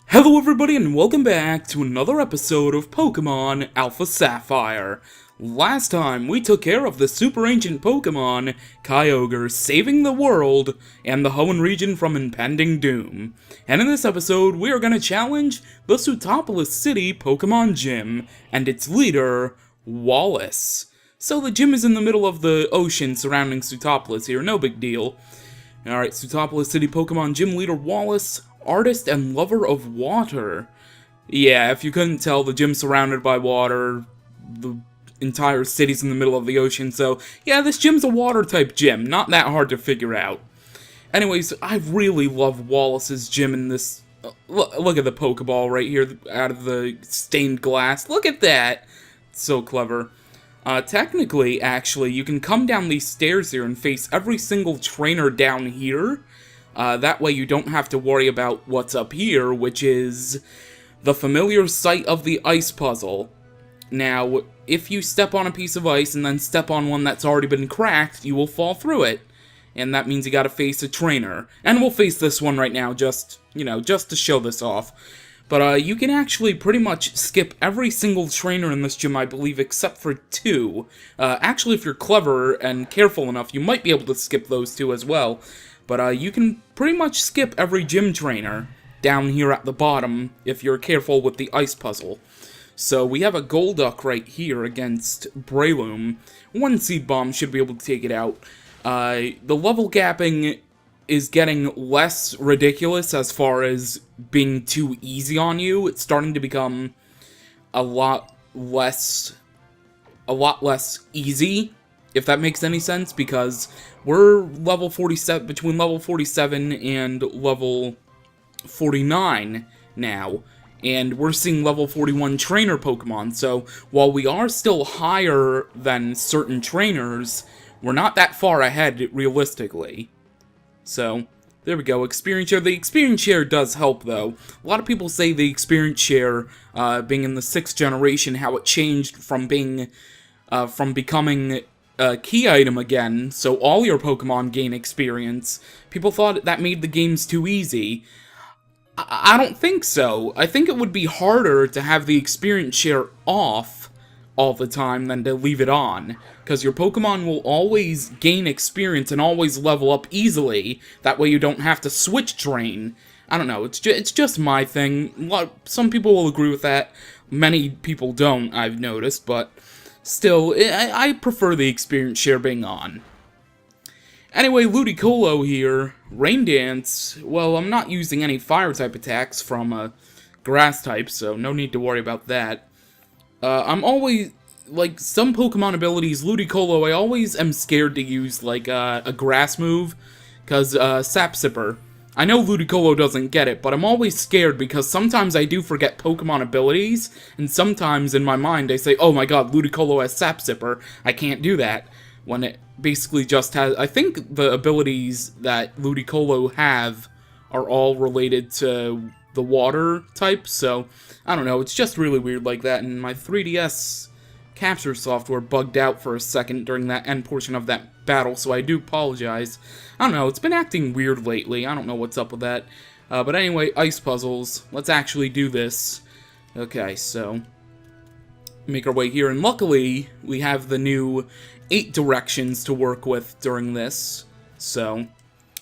Hello everybody and welcome back to another episode of Pokémon AlphaSapphire. Last time, we took care of the super ancient Pokémon, Kyogre, saving the world and the Hoenn region from impending doom. And in this episode, we are going to challenge the Sootopolis City Pokémon Gym and its leader, Wallace. So the gym is in the middle of the ocean surrounding Sootopolis here, no big deal. Alright, Sootopolis City Pokémon Gym leader Wallace, artist and lover of water. Yeah, if you couldn't tell, the gym's surrounded by water, the entire city's in the middle of the ocean, so yeah, this gym's a water-type gym, not that hard to figure out. Anyways, I really love Wallace's gym in this. Look at the Pokeball right here out of the stained glass, look at that! It's so clever. Technically, actually, you can come down these stairs here and face every single trainer down here. That way you don't have to worry about what's up here, which is the familiar sight of the ice puzzle. Now, if you step on a piece of ice and then step on one that's already been cracked, you will fall through it. And that means you gotta face a trainer. And we'll face this one right now, just to show this off. But, you can actually pretty much skip every single trainer in this gym, I believe, except for two. Actually, if you're clever and careful enough, you might be able to skip those two as well. But, you can pretty much skip every gym trainer down here at the bottom if you're careful with the ice puzzle. So, we have a Golduck right here against Breloom. One Seed Bomb should be able to take it out. The level gapping is getting less ridiculous as far as being too easy on you. It's starting to become a lot less easy, if that makes any sense, because we're level 47, between level 47 and level 49 now, and we're seeing level 41 trainer Pokemon, so while we are still higher than certain trainers, we're not that far ahead realistically. So, there we go, experience share. The experience share does help, though. A lot of people say the experience share, being in the 6th generation, how it changed from being, from becoming a key item again, so all your Pokemon gain experience. People thought that made the games too easy. I don't think so. I think it would be harder to have the experience share off all the time than to leave it on, because your Pokemon will always gain experience and always level up easily. That way you don't have to switch train. I don't know, it's just my thing. Some people will agree with that, many people don't, I've noticed, but still, I prefer the experience share being on. Anyway, Ludicolo here, Rain Dance. Well, I'm not using any fire-type attacks from a grass type, so no need to worry about that. I'm always, like, some Pokemon abilities, Ludicolo, I always am scared to use, like, a grass move, because, Sapsipper. I know Ludicolo doesn't get it, but I'm always scared because sometimes I do forget Pokemon abilities, and sometimes in my mind I say, oh my god, Ludicolo has Sapsipper, I can't do that, when it basically just has, I think the abilities that Ludicolo have are all related to the water type, so, I don't know, it's just really weird like that, and my 3DS capture software bugged out for a second during that end portion of that battle, so I do apologize. I don't know, it's been acting weird lately, I don't know what's up with that. But anyway, ice puzzles, let's actually do this. Okay, so, make our way here, and luckily, we have the new 8 directions to work with during this, so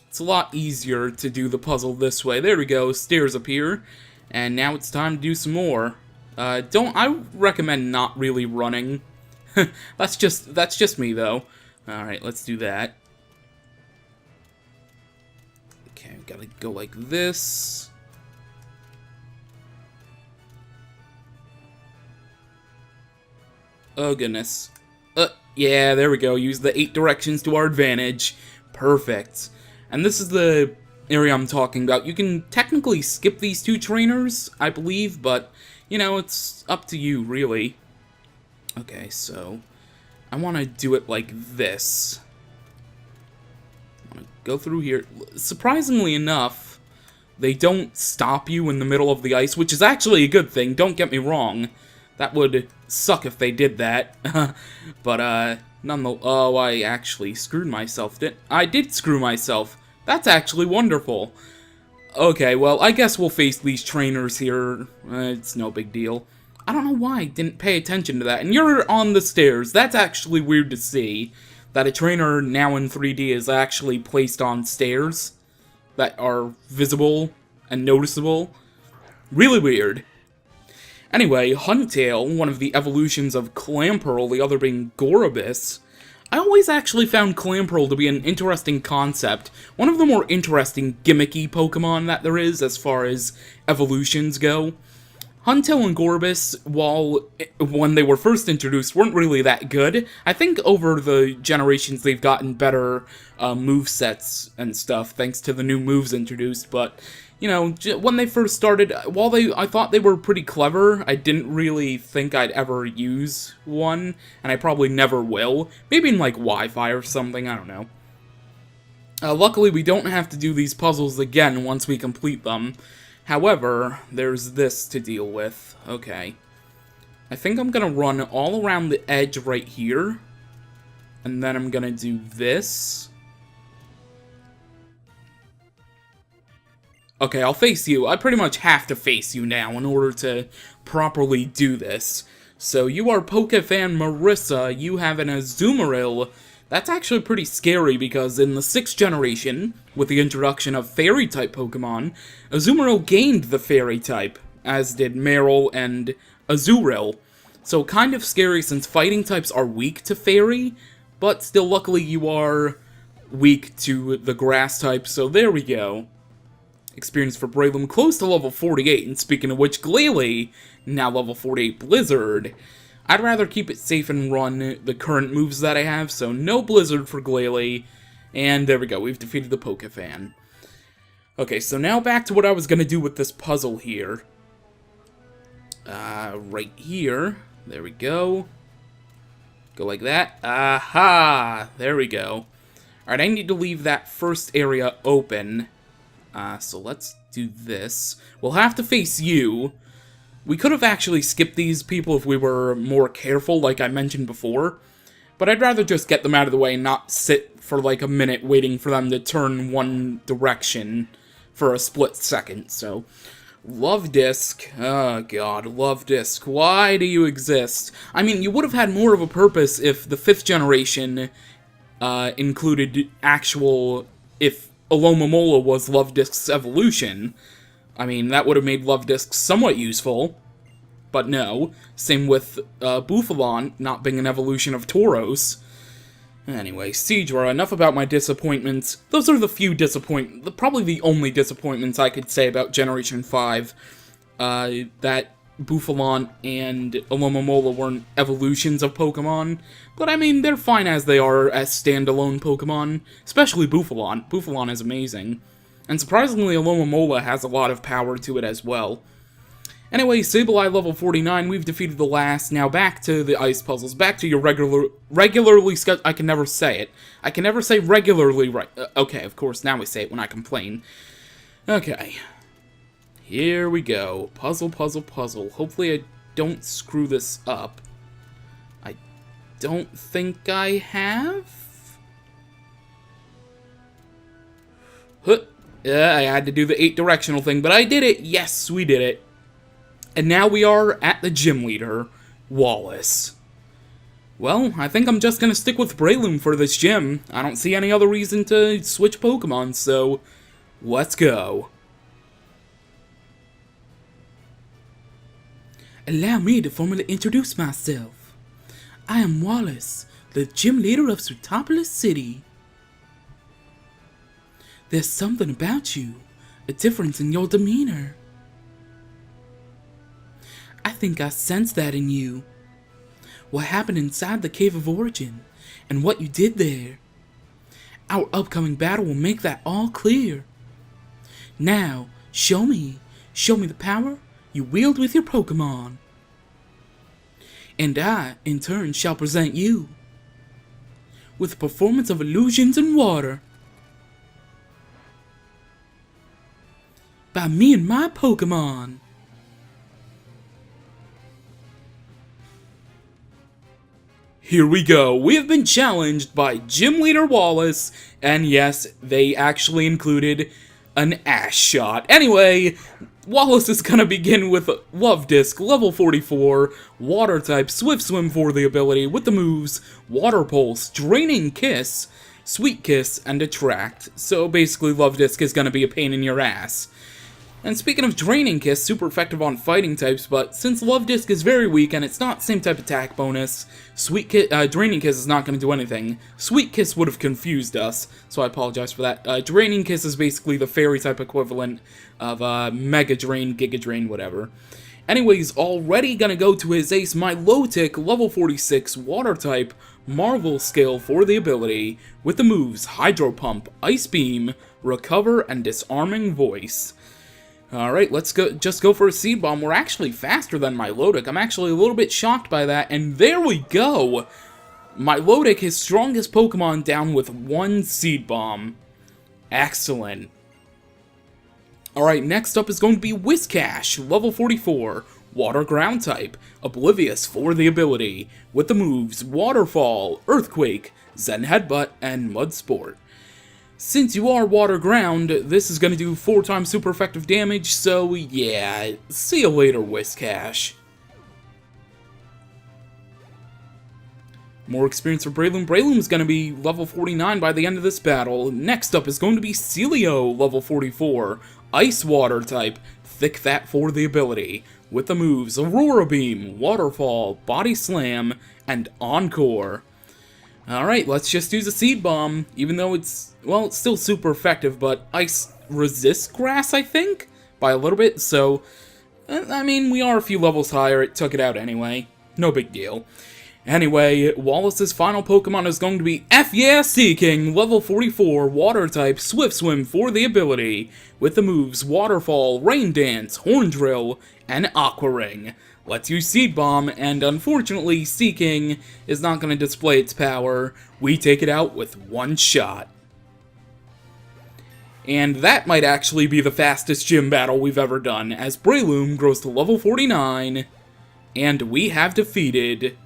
it's a lot easier to do the puzzle this way. There we go, stairs appear, and now it's time to do some more. I recommend not really running. that's just me, though. Alright, let's do that. Okay, gotta go like this. Oh, goodness. Yeah, there we go. Use the 8 directions to our advantage. Perfect. And this is the area I'm talking about. You can technically skip these 2 trainers, I believe, but, you know, it's up to you, really. Okay, so I want to do it like this. I want to go through here. Surprisingly enough, they don't stop you in the middle of the ice, which is actually a good thing, don't get me wrong. That would suck if they did that. But, nonetheless, oh, I actually screwed myself. I did screw myself. That's actually wonderful. Okay, well, I guess we'll face these trainers here. It's no big deal. I don't know why I didn't pay attention to that. And you're on the stairs. That's actually weird to see. That a trainer now in 3D is actually placed on stairs that are visible and noticeable. Really weird. Anyway, Huntail, one of the evolutions of Clamperl, the other being Gorobus. I always actually found Clamperl to be an interesting concept. One of the more interesting gimmicky Pokemon that there is as far as evolutions go. Huntail and Gorobus, when they were first introduced, weren't really that good. I think over the generations they've gotten better movesets and stuff, thanks to the new moves introduced, but, you know, when they first started, while I thought they were pretty clever, I didn't really think I'd ever use one, and I probably never will. Maybe in, like, Wi-Fi or something, I don't know. Luckily, we don't have to do these puzzles again once we complete them. However, there's this to deal with. Okay. I think I'm gonna run all around the edge right here. And then I'm gonna do this. Okay, I'll face you. I pretty much have to face you now in order to properly do this. So you are Pokefan Marissa. You have an Azumarill. That's actually pretty scary because in the 6th generation, with the introduction of Fairy-type Pokemon, Azumarill gained the Fairy-type, as did Marill and Azurill. So kind of scary since fighting types are weak to Fairy, but still luckily you are weak to the Grass type, so there we go. Experience for Breloom close to level 48, and speaking of which, Glalie, now level 48 Blizzard. I'd rather keep it safe and run the current moves that I have, so no Blizzard for Glalie. And there we go, we've defeated the Pokefan. Okay, so now back to what I was going to do with this puzzle here. Right here. There we go. Go like that. Aha! There we go. Alright, I need to leave that first area open. So let's do this. We'll have to face you. We could have actually skipped these people if we were more careful, like I mentioned before. But I'd rather just get them out of the way and not sit for like a minute waiting for them to turn one direction for a split second. So, Love Disc. Oh god, Love Disc. Why do you exist? I mean, you would have had more of a purpose if the 5th generation included actual... if Alomomola was Love Disc's evolution. I mean, that would have made Love Disc somewhat useful, but no. Same with Bouffalant not being an evolution of Tauros. Anyway, Seadra, enough about my disappointments. Those are the few probably the only disappointments I could say about Generation 5. That Bouffalant and Alomomola weren't evolutions of Pokemon, but I mean, they're fine as they are as standalone Pokemon, especially Bouffalant. Bouffalant is amazing. And surprisingly, Alomomola has a lot of power to it as well. Anyway, Sableye level 49, we've defeated the last. Now back to the ice puzzles. Back to your regularly I can never say it. I can never say regularly right. Okay, of course, now we say it when I complain. Okay. Here we go. Puzzle, puzzle, puzzle. Hopefully I don't screw this up. I don't think I have? Huh. Yeah, I had to do the 8 directional thing, but I did it! Yes, we did it. And now we are at the gym leader, Wallace. Well, I think I'm just gonna stick with Breloom for this gym. I don't see any other reason to switch Pokemon, so let's go. Allow me to formally introduce myself. I am Wallace, the gym leader of Sootopolis City. There's something about you, a difference in your demeanor. I think I sense that in you. What happened inside the Cave of Origin, and what you did there. Our upcoming battle will make that all clear. Now, show me the power you wield with your Pokemon. And I, in turn, shall present you with a performance of illusions and water. By me and my Pokemon. Here we go. We have been challenged by Gym Leader Wallace, and yes, they actually included an ass shot. Anyway, Wallace is gonna begin with Love Disc, level 44, Water type, Swift Swim for the ability, with the moves Water Pulse, Draining Kiss, Sweet Kiss, and Attract. So basically, Love Disc is gonna be a pain in your ass. And speaking of Draining Kiss, super effective on fighting types, but since Love Disc is very weak and it's not same type attack bonus, Draining Kiss is not going to do anything. Sweet Kiss would have confused us, so I apologize for that. Draining Kiss is basically the fairy type equivalent of Mega Drain, Giga Drain, whatever. Anyways, already gonna go to his ace, Milotic, level 46, Water type, Marvel skill for the ability, with the moves Hydro Pump, Ice Beam, Recover, and Disarming Voice. Alright, let's just go for a Seed Bomb. We're actually faster than Milotic. I'm actually a little bit shocked by that, and there we go! Milotic, his strongest Pokemon, down with 1 Seed Bomb. Excellent. Alright, next up is going to be Whiscash, level 44, Water Ground type, Oblivious for the ability, with the moves Waterfall, Earthquake, Zen Headbutt, and Mud Sport. Since you are Water Ground, this is going to do 4 times super effective damage, so yeah, see you later, Whiscash. More experience for Breloom. Breloom is going to be level 49 by the end of this battle. Next up is going to be Celio, level 44, Ice Water type, Thick Fat for the ability, with the moves Aurora Beam, Waterfall, Body Slam, and Encore. Alright, let's just use a Seed Bomb, even though it's, well, it's still super effective, but Ice resists Grass, I think, by a little bit, so, I mean, we are a few levels higher, it took it out anyway. No big deal. Anyway, Wallace's final Pokemon is going to be Seeking, level 44, Water type, Swift Swim for the ability, with the moves Waterfall, Rain Dance, Horn Drill, and Aqua Ring. Let's use Seed Bomb, and unfortunately, Seeking is not going to display its power. We take it out with 1 shot. And that might actually be the fastest gym battle we've ever done, as Breloom grows to level 49, and we have defeated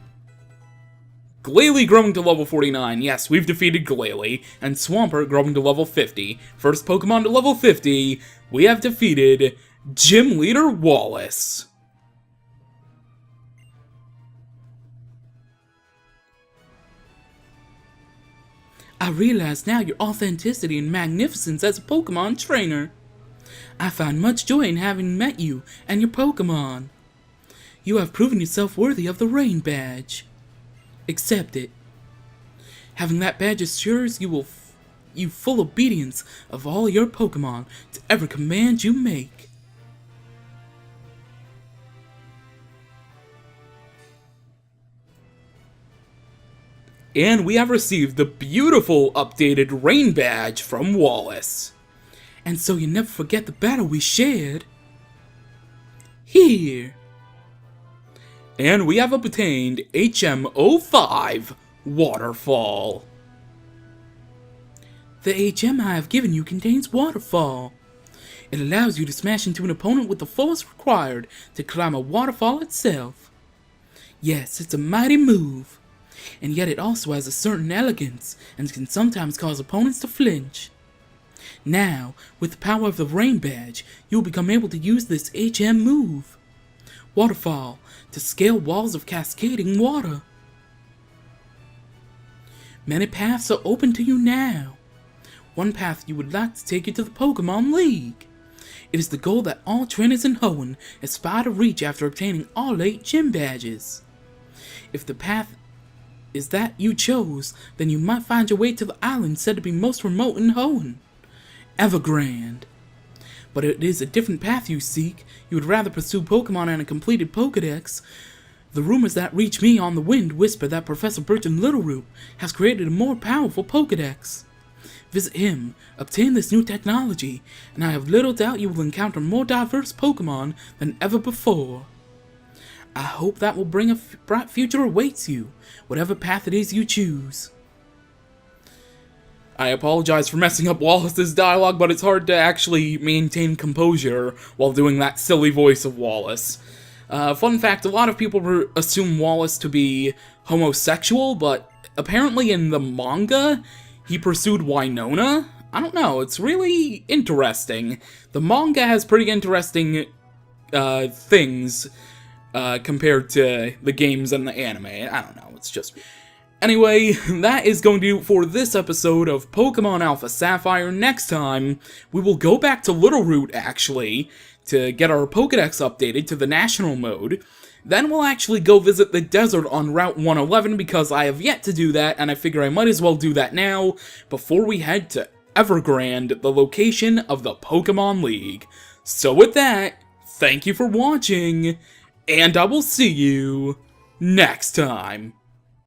Glalie growing to level 49. Yes, we've defeated Glalie, and Swampert growing to level 50. First Pokemon to level 50, we have defeated Gym Leader Wallace. I realize now your authenticity and magnificence as a Pokemon trainer. I find much joy in having met you and your Pokemon. You have proven yourself worthy of the Rain Badge. Accept it. Having that badge assures you full obedience of all your Pokemon to every command you make. And we have received the beautiful updated Rain Badge from Wallace. And so you never forget the battle we shared. Here. And we have obtained HM05 Waterfall. The HM I have given you contains Waterfall. It allows you to smash into an opponent with the force required to climb a waterfall itself. Yes, it's a mighty move. And yet it also has a certain elegance, and can sometimes cause opponents to flinch. Now, with the power of the Rain Badge, you will become able to use this HM move, Waterfall, to scale walls of cascading water. Many paths are open to you now. One path you would like to take you to the Pokemon League. It is the goal that all trainers in Hoenn aspire to reach after obtaining all 8 gym badges. If the path is that you chose, then you might find your way to the island said to be most remote in Hoenn, Evergrande. But it is a different path you seek. You would rather pursue Pokemon and a completed Pokedex. The rumors that reach me on the wind whisper that Professor Burton Littleroot has created a more powerful Pokedex. Visit him, obtain this new technology, and I have little doubt you will encounter more diverse Pokemon than ever before. I hope that will bring a bright future awaits you, whatever path it is you choose. I apologize for messing up Wallace's dialogue, but it's hard to actually maintain composure while doing that silly voice of Wallace. Fun fact, a lot of people assume Wallace to be homosexual, but apparently in the manga, he pursued Winona, I don't know, it's really interesting. The manga has pretty interesting things compared to the games and the anime. I don't know, it's just... Anyway, that is going to do it for this episode of Pokémon Alpha Sapphire. Next time, we will go back to Littleroot, actually, to get our Pokédex updated to the National Mode. Then we'll actually go visit the desert on Route 111, because I have yet to do that, and I figure I might as well do that now, before we head to Evergrande, the location of the Pokémon League. So with that, thank you for watching, and I will see you next time.